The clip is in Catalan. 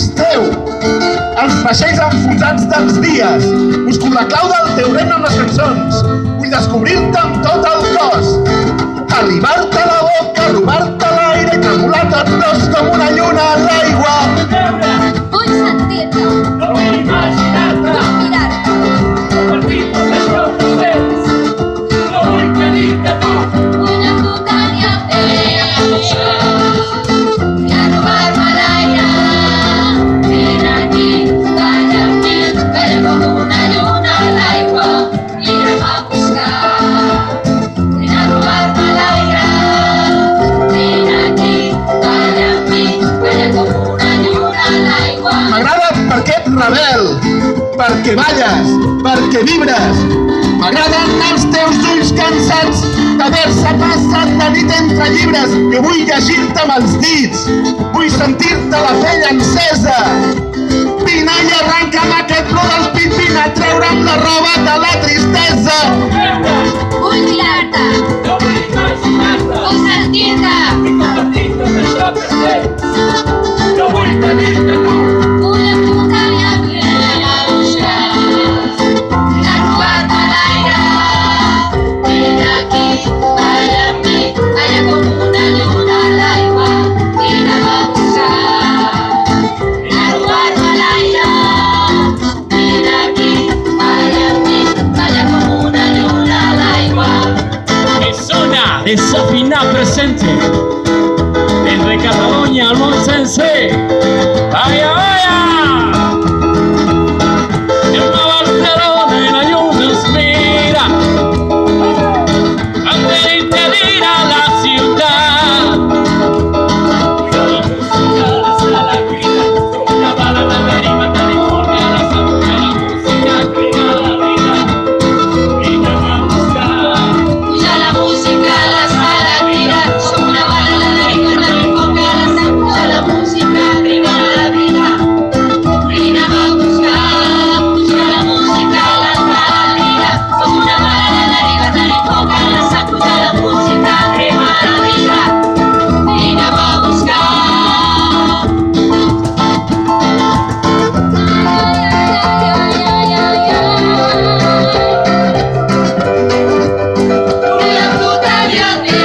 Euristeu, els vaixells enfonsats dels dies. Busco la clau del teu regne amb les cançons. Vull descobrir-te amb tot el cos. Arribar-te a la boca, robar-te l'aire i tremolar tots dos com una lluna a l'aigua. Vull sentir-te, No vull imaginar-te, vull mirar-te, compartir tot això que fes. No vull tenir-te tu. vull acompanyar-te i a robar-me l'aire. Ven aquí, calla amb mi, calla com una lluna a l'aigua. Vine a buscar, ven a robar-me l'aire. Ven aquí, calla amb mi, calla com una lluna a l'aigua. M'agrada perquè ets rebel, perquè balles, perquè vibres. M'agraden els teus ulls cansats d'haver-se passat la nit entre llibres. Jo vull llegir-te amb els dits, vull sentir-te la pell encesa. Vine i arrenca'm aquest plor del pit, vine a treure'm la roba de la tristesa. Vull mirar-te, No vull imaginar-te, vull sentir-te, i compartir tot això que fes. No vull tenir-te tu. vull acompanyar-te a buscar, a robar-me l'aire. Vine aquí, calla amb mi, calla com una lluna a l'aigua. Vine a buscar, a robar-me l'aire. Vine aquí, calla amb mi, calla com una lluna a l'aigua. Que sona desafinar presente desde Cataluña al Monsense. ¡Vaya, vaya! En una Barcelona en la lluna nos mira antes de ir a la ciudad. La música hasta la vida, como una bala a la deriva, te deforma la salud. La música crea la vida, vine a buscar. Puja la música, les alegries, som una bala a la deriva, no m'enfoca la sang. Puja la música, arriba a la vida, vine a buscar. Puja la música, les alegries, som una bala a la deriva, no m'enfoca la sang. Puja la música, arriba a la vida, vine a buscar. Vull acompanyar-te.